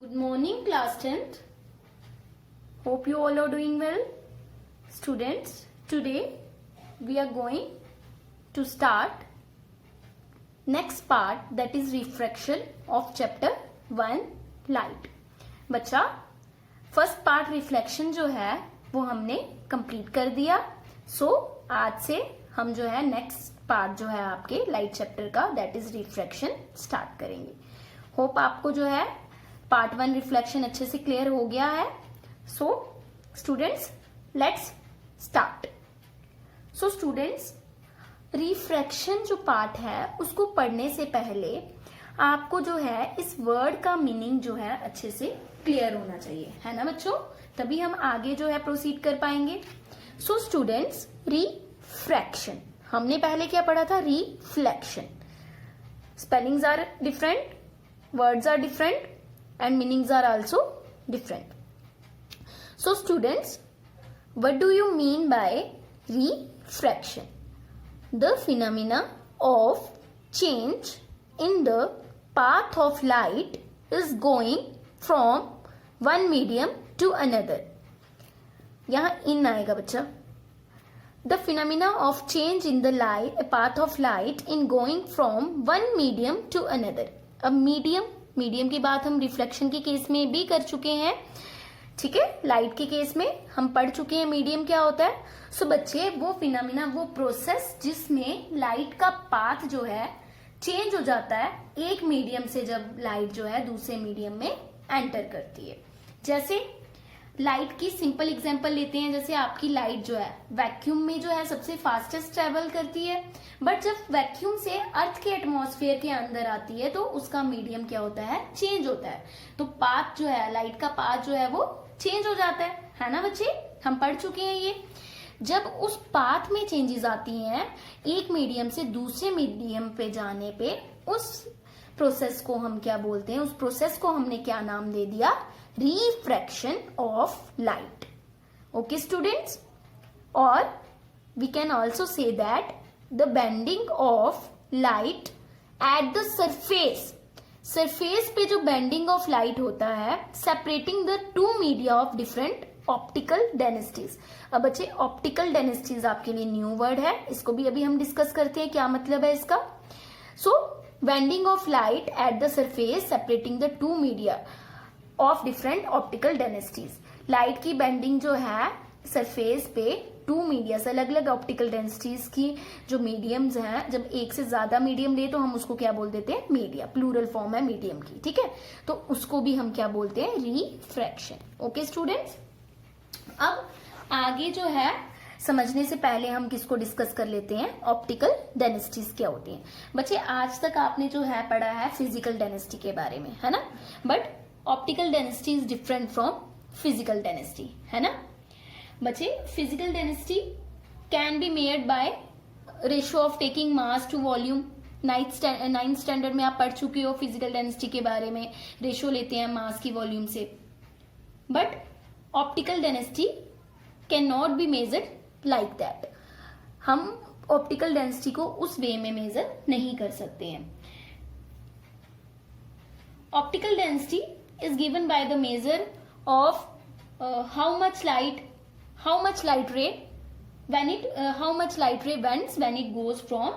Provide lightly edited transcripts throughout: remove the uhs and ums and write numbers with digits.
Good morning, class 10th. Hope you all are doing well. Students, today we are going to start next part, that is refraction of chapter 1 light. बच्चा first part reflection जो है वो हमने complete कर दिया. सो आज से हम जो है नेक्स्ट पार्ट जो है आपके लाइट चैप्टर का, दैट इज रिफ्लेक्शन, स्टार्ट करेंगे. होप आपको जो है पार्ट 1 रिफ्लेक्शन अच्छे से क्लियर हो गया है. So students, let's start. So students, refraction जो पार्ट है उसको पढ़ने से पहले आपको जो है इस वर्ड का मीनिंग जो है अच्छे से क्लियर होना चाहिए, है ना बच्चों? तभी हम आगे जो है प्रोसीड कर पाएंगे. सो स्टूडेंट्स, रिफ्रैक्शन हमने पहले क्या पढ़ा था? Reflection. Spellings are different, words are different and meanings are also different. So students, what do you mean by refraction? The phenomena of change in the path of light is going from one medium to another. यहाँ in आएगा बच्चा. The phenomena of change in the light, a path of light in going from one medium to another. अब medium की बात हम reflection के case में भी कर चुके हैं, ठीक है? लाइट के केस में हम पढ़ चुके हैं मीडियम क्या होता है. सो बच्चे, वो फिनोमिना, वो प्रोसेस जिसमें लाइट का पाथ जो है चेंज हो जाता है एक मीडियम से जब लाइट जो है दूसरे मीडियम में एंटर करती है. जैसे लाइट की सिंपल एग्जांपल लेते हैं. जैसे आपकी लाइट जो है वैक्यूम में जो है सबसे फास्टेस्ट ट्रेवल करती है, बट जब वैक्यूम से अर्थ के एटमॉस्फेयर के अंदर आती है तो उसका मीडियम क्या होता है? चेंज होता है. तो पाथ जो है, लाइट का पाथ जो है वो चेंज हो जाता है ना बच्चे? हम पढ़ चुके हैं ये. जब उस पाथ में चेंजेस आती हैं एक मीडियम से दूसरे मीडियम पे जाने पे, उस प्रोसेस को हम क्या बोलते हैं? उस प्रोसेस को हमने क्या नाम दे दिया? Refraction of light. Okay students? और we can also say that the bending of light at the surface पे जो बेंडिंग ऑफ लाइट होता है, separating the two media of different optical densities. अब बच्चे, ऑप्टिकल डेंसिटीज आपके लिए न्यू वर्ड है, इसको भी अभी हम डिस्कस करते हैं क्या मतलब है इसका. So bending of light at the surface separating the two media of different optical densities. Light की बेंडिंग जो है सरफेस पे टू मीडिया से, अलग अलग ऑप्टिकल डेंसिटीज की जो मीडियम्स हैं, जब एक से ज्यादा मीडियम ले तो हम उसको क्या बोल देते हैं? मीडिया. प्लूरल फॉर्म है मीडियम की, ठीक है? तो उसको भी हम क्या बोलते हैं? रिफ्रैक्शन. Okay students? अब आगे जो है समझने से पहले हम किसको डिस्कस कर लेते हैं? ऑप्टिकल डेंसिटीज क्या होती हैं. बच्चे, आज तक आपने जो है पढ़ा है फिजिकल डेंसिटी के बारे में, है ना? But optical density is different from physical density, है ना बच्चे? Physical density can be measured by ratio of taking mass to volume. Ninth standard में आप पढ़ चुके हो फिजिकल डेंसिटी के बारे में. रेशियो लेते हैं मास की वॉल्यूम से. But optical density can not be measured like that. हम ऑप्टिकल डेंसिटी को उस वे में मेजर नहीं कर सकते हैं. Optical density is given by the measure of how much light ray bends when it goes from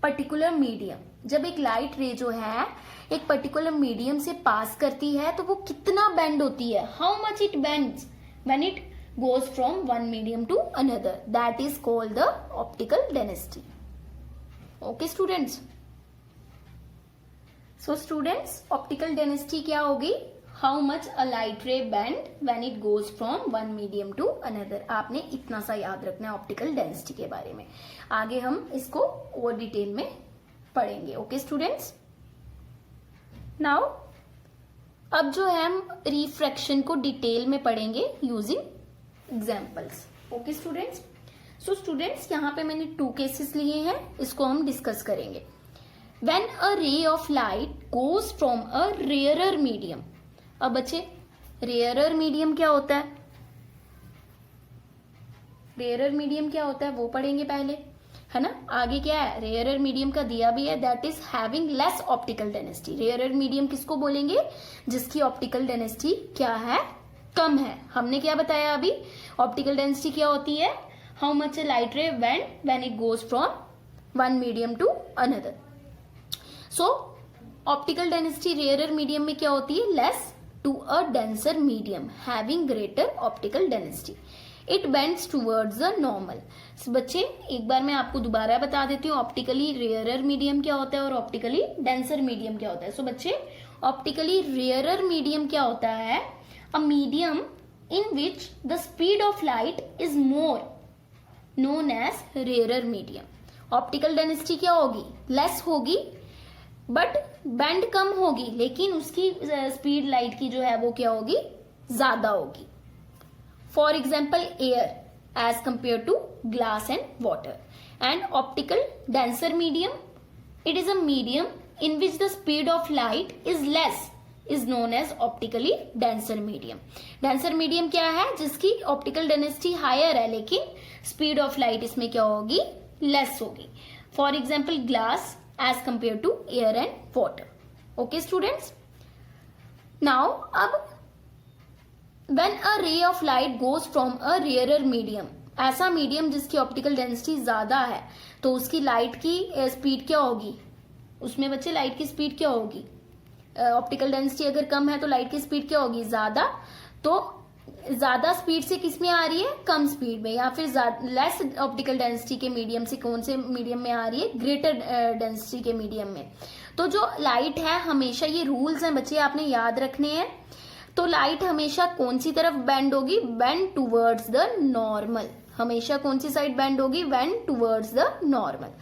particular medium. जब एक लाइट रे जो है एक पर्टिकुलर मीडियम से पास करती है तो वो कितना बेंड होती है, how much it bends when it goes from one medium to another, that is called the optical density. Okay students? So students, optical density क्या होगी? How much a light ray bend when it goes from one medium to another. आपने इतना सा याद रखना है optical density के बारे में. आगे हम इसको और डिटेल में पढ़ेंगे. Okay students? नाउ अब जो है हम रिफ्रैक्शन को डिटेल में पढ़ेंगे using examples. Okay students? So students, यहाँ पे मैंने 2 केसेस लिए हैं, इसको हम डिस्कस करेंगे. When a ray of light goes from a rarer medium. अब बच्चे, rarer medium क्या होता है? rarer medium क्या होता है वो पढ़ेंगे पहले. है ना। आगे क्या है, रेयरर मीडियम का दिया भी है, that is having less optical density. Rarer medium किसको बोलेंगे, जिसकी ऑप्टिकल डेंसिटी क्या है, कम है। हमने क्या बताया अभी, ऑप्टिकल डेंसिटी क्या होती है, how much a light ray when it goes from one medium to another. So optical density rarer medium में क्या होती है, less to a denser medium having greater optical density, it bends towards the normal. बच्चे एक बार मैं आपको दोबारा बता देती हूँ, ऑप्टिकली रेयरर मीडियम क्या होता है और ऑप्टिकली डेंसर मीडियम क्या होता है। सो बच्चे ऑप्टिकली रेयरर मीडियम क्या होता है, a medium in which the speed of light is more known as rarer medium. Optical density क्या होगी, लेस होगी, बट बेंड कम होगी, लेकिन उसकी स्पीड लाइट की जो है वो क्या होगी, ज्यादा होगी। For example air as compare to glass and water. And optical denser medium, it is a medium in which the speed of light is less, is known as optically denser medium. Denser medium क्या है, जिसकी optical density higher है लेकिन speed of light इसमें क्या होगी, less होगी। For example glass as compared to air and water. Okay students, now अब when a ray of light goes from a rarer medium, ऐसा मीडियम जिसकी ऑप्टिकल डेंसिटी ज्यादा है, तो उसकी लाइट की स्पीड क्या होगी, उसमें बच्चे लाइट की स्पीड क्या होगी, ऑप्टिकल डेंसिटी अगर कम है तो लाइट की स्पीड क्या होगी, ज्यादा। तो ज्यादा स्पीड से किस में आ रही है, कम स्पीड में, या फिर लेस ऑप्टिकल डेंसिटी के मीडियम से कौन से मीडियम में आ रही है, ग्रेटर डेंसिटी के मीडियम में। तो जो लाइट है हमेशा, ये रूल्स हैं बच्चे आपने याद रखने हैं, तो लाइट हमेशा कौन सी तरफ बेंड होगी, बेंड टूवर्ड्स द नॉर्मल। हमेशा कौन सी साइड बेंड होगी, बेंड टूवर्ड्स द नॉर्मल।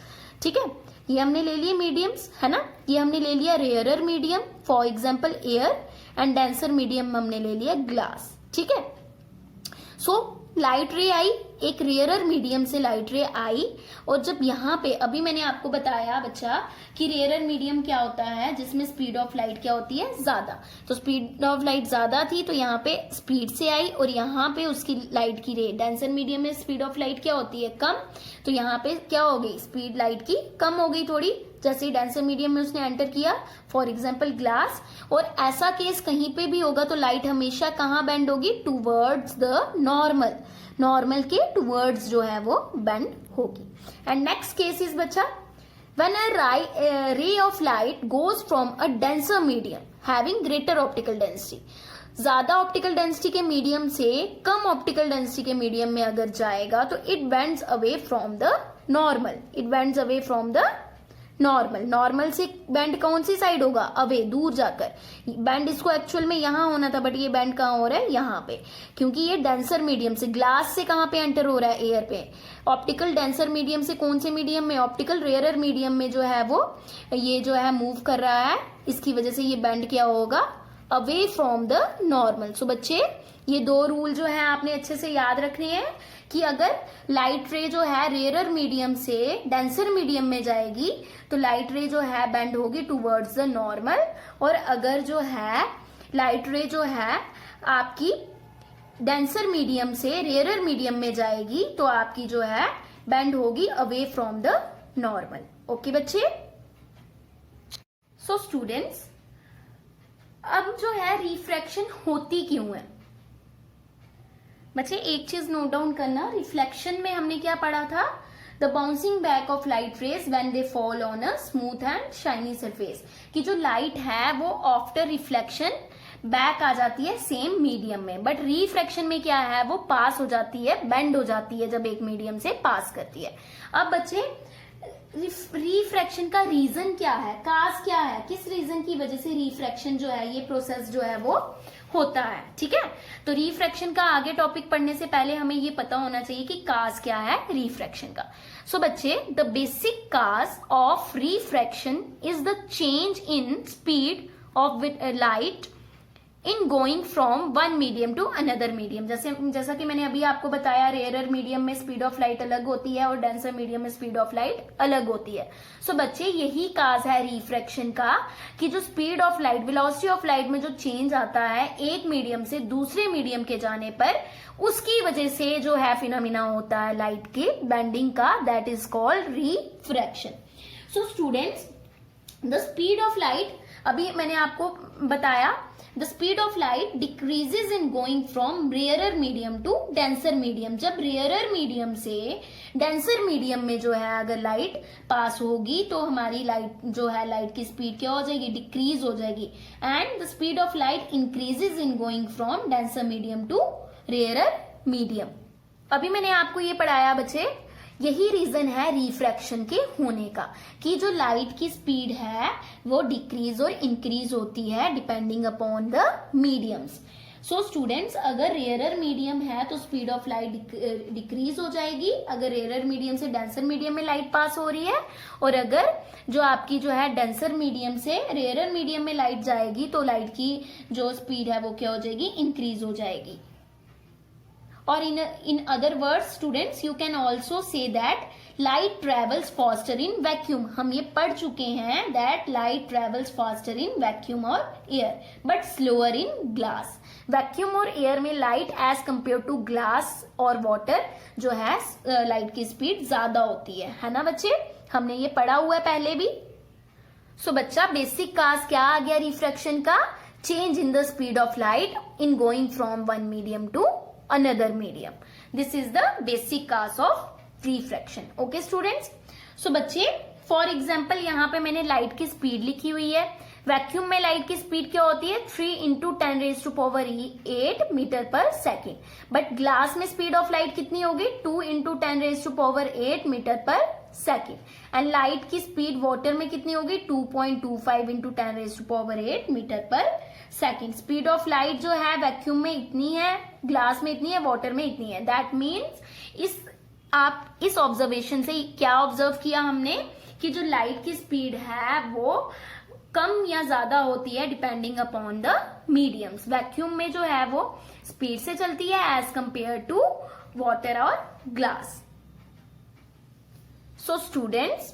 ठीक है, ये हमने ले लिए मीडियम्स, है ना। ये हमने ले लिया rarer medium, for example air, and denser medium हमने ले लिया ग्लास। ठीक है, सो लाइट रे आई, एक रेयरर मीडियम से लाइट रे आई, और जब यहाँ पे अभी मैंने आपको बताया बच्चा कि रेयरर मीडियम क्या होता है, जिसमें स्पीड ऑफ लाइट क्या होती है, ज्यादा। तो स्पीड ऑफ लाइट ज्यादा थी तो यहाँ पे स्पीड से आई, और यहाँ पे उसकी लाइट की रे, डेंसर मीडियम में स्पीड ऑफ लाइट क्या होती है, कम, तो यहाँ पे क्या हो गई, स्पीड लाइट की कम हो गई थोड़ी, जैसे डेंसर मीडियम में उसने एंटर किया, फॉर एग्जाम्पल ग्लास। और ऐसा केस कहीं पे भी होगा तो लाइट हमेशा कहाँ बेंड होगी, टूवर्ड्स द नॉर्मल, नॉर्मल के टूवर्ड्स जो है वो बेंड होगी। एंड नेक्स्ट केस इज बच्चा, when a ray of light goes from a denser medium having greater optical density. ज्यादा ऑप्टिकल डेंसिटी के मीडियम से कम ऑप्टिकल डेंसिटी के मीडियम में अगर जाएगा तो it bends away from the normal, it bends away from the normal. Normal से बैंड कौन सी साइड होगा, अवे, दूर जाकर। बैंड इसको एक्चुअल में यहां होना था, बट ये बैंड कहाँ हो रहा है, यहाँ पे, क्योंकि ये डेंसर मीडियम से, ग्लास से कहाँ पे एंटर हो रहा है, एयर पे। ऑप्टिकल डेंसर मीडियम से कौन से मीडियम में, ऑप्टिकल रेयरर मीडियम में जो है वो ये जो है मूव कर रहा है, इसकी वजह से ये बैंड क्या होगा, अवे फ्रॉम द नॉर्मल। सो बच्चे ये दो रूल जो है आपने अच्छे से याद रखने हैं कि अगर लाइट रे जो है रेयरर मीडियम से डेंसर मीडियम में जाएगी तो लाइट रे जो है बेंड होगी टूवर्ड्स द नॉर्मल, और अगर जो है लाइट रे जो है आपकी डेंसर मीडियम से रेयरर मीडियम में जाएगी तो आपकी जो है बेंड होगी away from the normal. Okay बच्चे, सो स्टूडेंट्स अब जो है रिफ्रैक्शन होती क्यों है बच्चे, एक चीज नोट डाउन करना, रिफ्लेक्शन में हमने क्या पढ़ा था, the bouncing back of light rays when they fall on a smooth and shiny surface, कि जो लाइट है वो आफ्टर रिफ्लेक्शन बैक आ जाती है सेम मीडियम में, बट रिफ्रैक्शन में क्या है, वो पास हो जाती है, बेंड हो जाती है जब एक मीडियम से पास करती है। अब बच्चे रिफ्रैक्शन का रीजन क्या है, काज क्या है, किस रीजन की वजह से रिफ्रैक्शन जो है, ये प्रोसेस जो है वो होता है। ठीक है, तो रिफ्रैक्शन का आगे टॉपिक पढ़ने से पहले हमें ये पता होना चाहिए कि काज क्या है रिफ्रैक्शन का। सो बच्चे, the basic cause of refraction is the change in speed of light in going from one medium to another medium. जैसा कि मैंने अभी आपको बताया, रेयरर मीडियम में स्पीड ऑफ लाइट अलग होती है और डेंसर मीडियम में स्पीड ऑफ लाइट अलग होती है। सो बच्चे, यही काज है रिफ्रैक्शन का कि जो speed of light, velocity of light में जो चेंज आता है एक मीडियम से दूसरे मीडियम के जाने पर, उसकी वजह से जो है फिनोमिना होता है लाइट के बेंडिंग का, that is called refraction. So students, the speed of light, अभी मैंने आपको बताया, the speed of light decreases in going from rarer medium to denser medium. जब रेयरर मीडियम से डेंसर मीडियम में जो है अगर लाइट पास होगी तो हमारी लाइट जो है, लाइट की स्पीड क्या हो जाएगी, डिक्रीज हो जाएगी। And the speed of light increases in going from denser medium to rarer medium. अभी मैंने आपको ये पढ़ाया बच्चे, यही रीजन है रिफ्रैक्शन के होने का, कि जो लाइट की स्पीड है वो डिक्रीज और इंक्रीज होती है depending upon the mediums. So students, अगर रेयरर मीडियम है तो स्पीड ऑफ लाइट डिक्रीज हो जाएगी, अगर रेयरर मीडियम से डेंसर मीडियम में लाइट पास हो रही है, और अगर जो आपकी जो है डेंसर मीडियम से रेयरर मीडियम में लाइट जाएगी तो लाइट की जो स्पीड है वो क्या हो जाएगी, इंक्रीज हो जाएगी। और in other words students, you can also say that light travels faster in vacuum। हम ये पढ़ चुके हैं that light travels faster in vacuum और air but slower in glass। Vacuum और एयर में light as compare to glass और water जो है लाइट की स्पीड ज्यादा होती है ना बच्चे, हमने ये पढ़ा हुआ है पहले भी। सो बच्चा, बेसिक काज क्या आ गया रिफ्रैक्शन का, change in the speed of light in going from one medium to another medium. This is the basic cause of refraction. Okay students? So बच्चे, for example यहाँ पे मैंने लाइट की स्पीड लिखी हुई है। वैक्यूम में लाइट की स्पीड क्या होती है, 3 into 10⁸ मीटर पर सेकेंड। बट ग्लास में स्पीड ऑफ लाइट कितनी होगी, 2 into 10⁸ मीटर पर सेकेंड। एंड लाइट की स्पीड वाटर में कितनी होगी, 2.25 into 10⁸ मीटर पर सेकेंड। स्पीड ऑफ लाइट जो है वैक्यूम में इतनी है, ग्लास में इतनी है, वाटर में इतनी है। दैट मीन्स आप इस ऑब्जर्वेशन से क्या ऑब्जर्व किया हमने, कि जो लाइट की स्पीड है वो कम या ज्यादा होती है depending upon the mediums. Vacuum में जो है वो स्पीड से चलती है एज कंपेयर टू वाटर और glass. So students,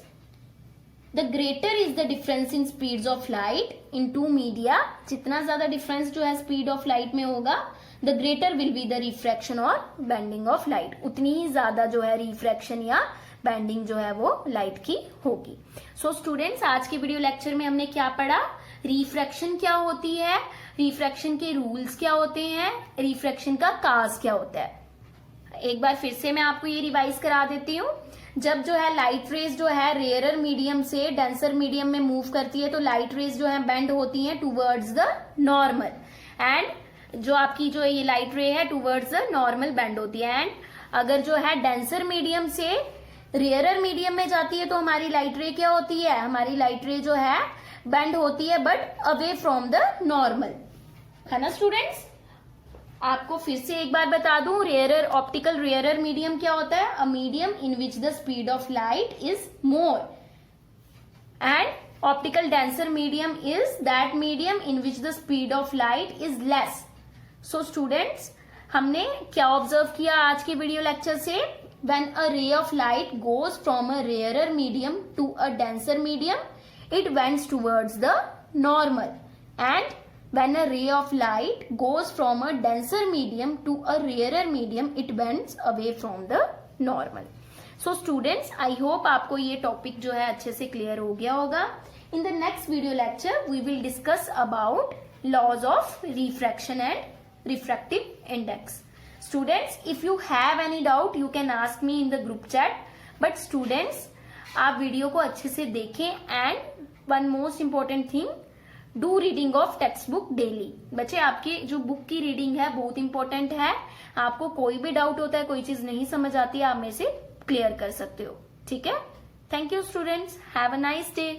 the greater is the difference in speeds of light in two media. जितना ज्यादा डिफरेंस जो है स्पीड ऑफ लाइट में होगा, the greater will be the refraction और बेंडिंग ऑफ लाइट, उतनी ही ज्यादा जो है रिफ्रैक्शन या बेंडिंग जो है वो लाइट की होगी। सो स्टूडेंट्स, आज के वीडियो लेक्चर में हमने क्या पढ़ा, रिफ्रैक्शन क्या होती है, रिफ्रैक्शन के रूल्स क्या होते हैं, रिफ्रैक्शन का काज क्या होता है। एक बार फिर से मैं आपको ये रिवाइज करा देती हूँ। जब जो है लाइट रेज जो है रेयरर मीडियम से डेंसर मीडियम में मूव करती है तो लाइट रेज जो है बेंड होती है टूवर्ड्स द नॉर्मल, एंड जो आपकी जो ये लाइट रे है टूवर्ड्स द नॉर्मल बेंड होती है। एंड अगर जो है डेंसर मीडियम से रेयरर मीडियम में जाती है तो हमारी लाइट रे क्या होती है, हमारी लाइट रे जो है बेंड होती है but away from the normal, है ना स्टूडेंट्स। आपको फिर से एक बार बता दूं, रेयरर ऑप्टिकल रेयरर मीडियम क्या होता है, a medium in which the speed of light is more, and optical denser medium is that medium in which the speed of light is less. So students, हमने क्या observe किया आज के video lecture से, when a ray of light goes from a rarer medium to a denser medium, it bends towards the normal, and when a ray of light goes from a denser medium to a rarer medium, it bends away from the normal. So students, I hope आपको ये topic जो है अच्छे से clear हो गया होगा। In the next video lecture, we will discuss about laws of refraction and refractive index. Students, if you have any doubt, you can ask me in the group chat. But students, आप video को अच्छे से देखें, and one most important thing, do reading of text book daily. बच्चे, आपकी जो book की reading है बहुत इंपॉर्टेंट है। आपको कोई भी डाउट होता है, कोई चीज नहीं समझ आती है, आप मेरे से क्लियर कर सकते हो, ठीक है। Thank you students, have a nice day.